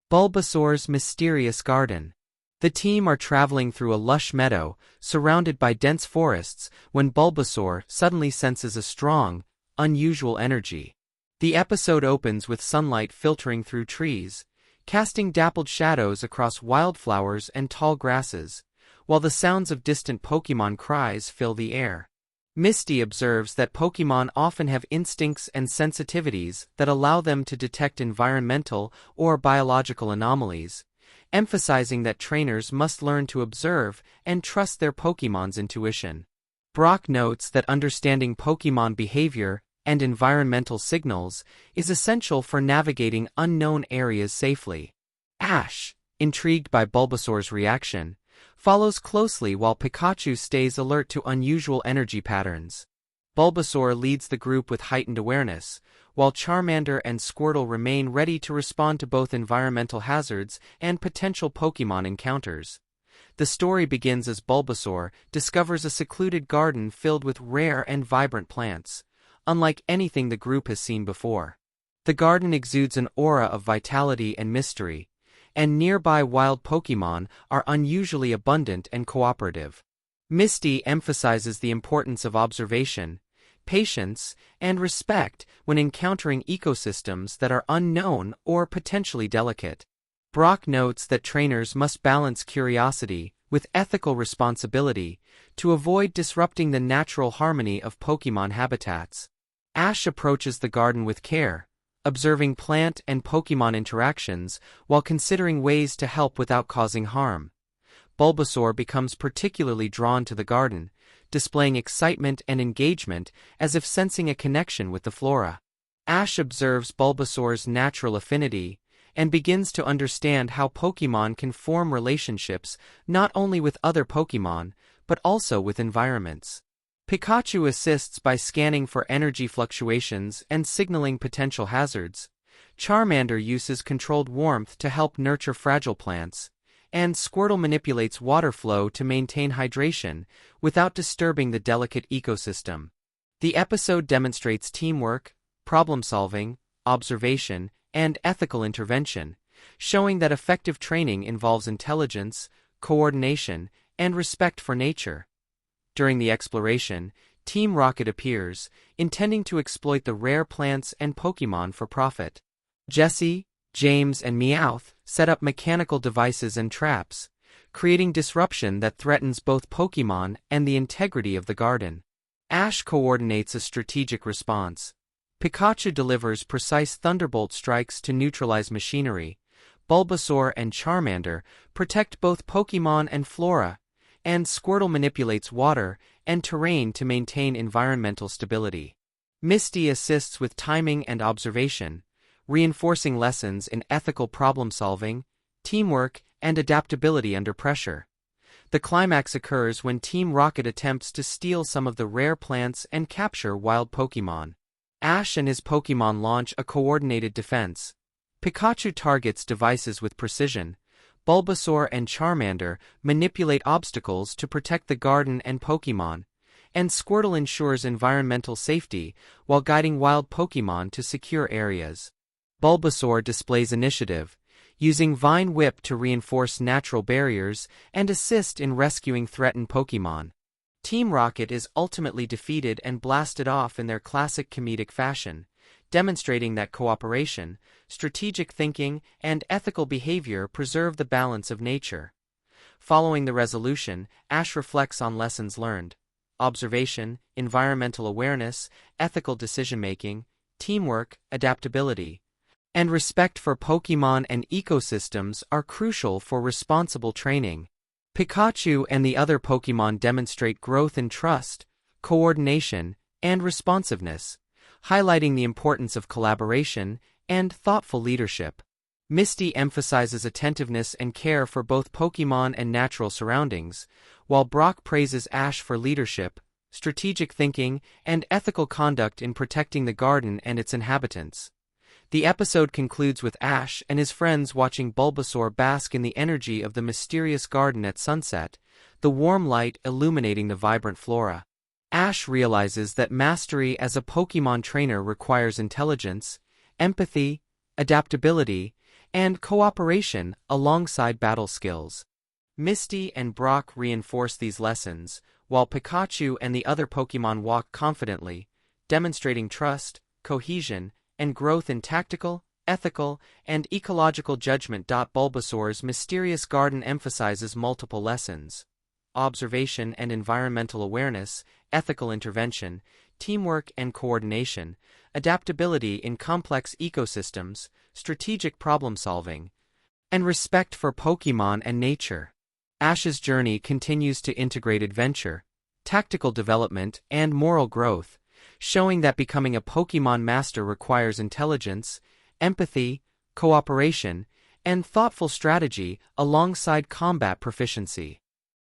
Bulbasaur's mysterious garden. The team are traveling through a lush meadow, surrounded by dense forests, when Bulbasaur suddenly senses a strong, unusual energy. The episode opens with sunlight filtering through trees, casting dappled shadows across wildflowers and tall grasses, while the sounds of distant Pokémon cries fill the air. Misty observes that Pokémon often have instincts and sensitivities that allow them to detect environmental or biological anomalies, emphasizing that trainers must learn to observe and trust their Pokémon's intuition. Brock notes that understanding Pokémon behavior and environmental signals is essential for navigating unknown areas safely. Ash, intrigued by Bulbasaur's reaction, follows closely while Pikachu stays alert to unusual energy patterns. Bulbasaur leads the group with heightened awareness, while Charmander and Squirtle remain ready to respond to both environmental hazards and potential Pokémon encounters. The story begins as Bulbasaur discovers a secluded garden filled with rare and vibrant plants, unlike anything the group has seen before. The garden exudes an aura of vitality and mystery, and nearby wild Pokémon are unusually abundant and cooperative. Misty emphasizes the importance of observation, patience, and respect when encountering ecosystems that are unknown or potentially delicate. Brock notes that trainers must balance curiosity with ethical responsibility to avoid disrupting the natural harmony of Pokémon habitats. Ash approaches the garden with care, observing plant and Pokémon interactions while considering ways to help without causing harm. Bulbasaur becomes particularly drawn to the garden, displaying excitement and engagement as if sensing a connection with the flora. Ash observes Bulbasaur's natural affinity and begins to understand how Pokémon can form relationships not only with other Pokémon, but also with environments. Pikachu assists by scanning for energy fluctuations and signaling potential hazards. Charmander uses controlled warmth to help nurture fragile plants, and Squirtle manipulates water flow to maintain hydration without disturbing the delicate ecosystem. The episode demonstrates teamwork, problem-solving, observation, and ethical intervention, showing that effective training involves intelligence, coordination, and respect for nature. During the exploration, Team Rocket appears, intending to exploit the rare plants and Pokémon for profit. Jessie, James, and Meowth set up mechanical devices and traps, creating disruption that threatens both Pokémon and the integrity of the garden. Ash coordinates a strategic response. Pikachu delivers precise thunderbolt strikes to neutralize machinery. Bulbasaur and Charmander protect both Pokémon and flora, and Squirtle manipulates water and terrain to maintain environmental stability. Misty assists with timing and observation, reinforcing lessons in ethical problem-solving, teamwork, and adaptability under pressure. The climax occurs when Team Rocket attempts to steal some of the rare plants and capture wild Pokémon. Ash and his Pokémon launch a coordinated defense. Pikachu targets devices with precision. Bulbasaur and Charmander manipulate obstacles to protect the garden and Pokémon, and Squirtle ensures environmental safety while guiding wild Pokémon to secure areas. Bulbasaur displays initiative, using Vine Whip to reinforce natural barriers and assist in rescuing threatened Pokémon. Team Rocket is ultimately defeated and blasted off in their classic comedic fashion, demonstrating that cooperation, strategic thinking, and ethical behavior preserve the balance of nature. Following the resolution, Ash reflects on lessons learned. Observation, environmental awareness, ethical decision-making, teamwork, adaptability, and respect for Pokémon and ecosystems are crucial for responsible training. Pikachu and the other Pokémon demonstrate growth in trust, coordination, and responsiveness, highlighting the importance of collaboration and thoughtful leadership. Misty emphasizes attentiveness and care for both Pokémon and natural surroundings, while Brock praises Ash for leadership, strategic thinking, and ethical conduct in protecting the garden and its inhabitants. The episode concludes with Ash and his friends watching Bulbasaur bask in the energy of the mysterious garden at sunset, the warm light illuminating the vibrant flora. Ash realizes that mastery as a Pokémon trainer requires intelligence, empathy, adaptability, and cooperation alongside battle skills. Misty and Brock reinforce these lessons, while Pikachu and the other Pokémon walk confidently, demonstrating trust, cohesion, and growth in tactical, ethical, and ecological judgment. Bulbasaur's mysterious garden emphasizes multiple lessons: observation and environmental awareness, ethical intervention, teamwork and coordination, adaptability in complex ecosystems, strategic problem-solving, and respect for Pokémon and nature. Ash's journey continues to integrate adventure, tactical development, and moral growth, showing that becoming a Pokémon Master requires intelligence, empathy, cooperation, and thoughtful strategy alongside combat proficiency.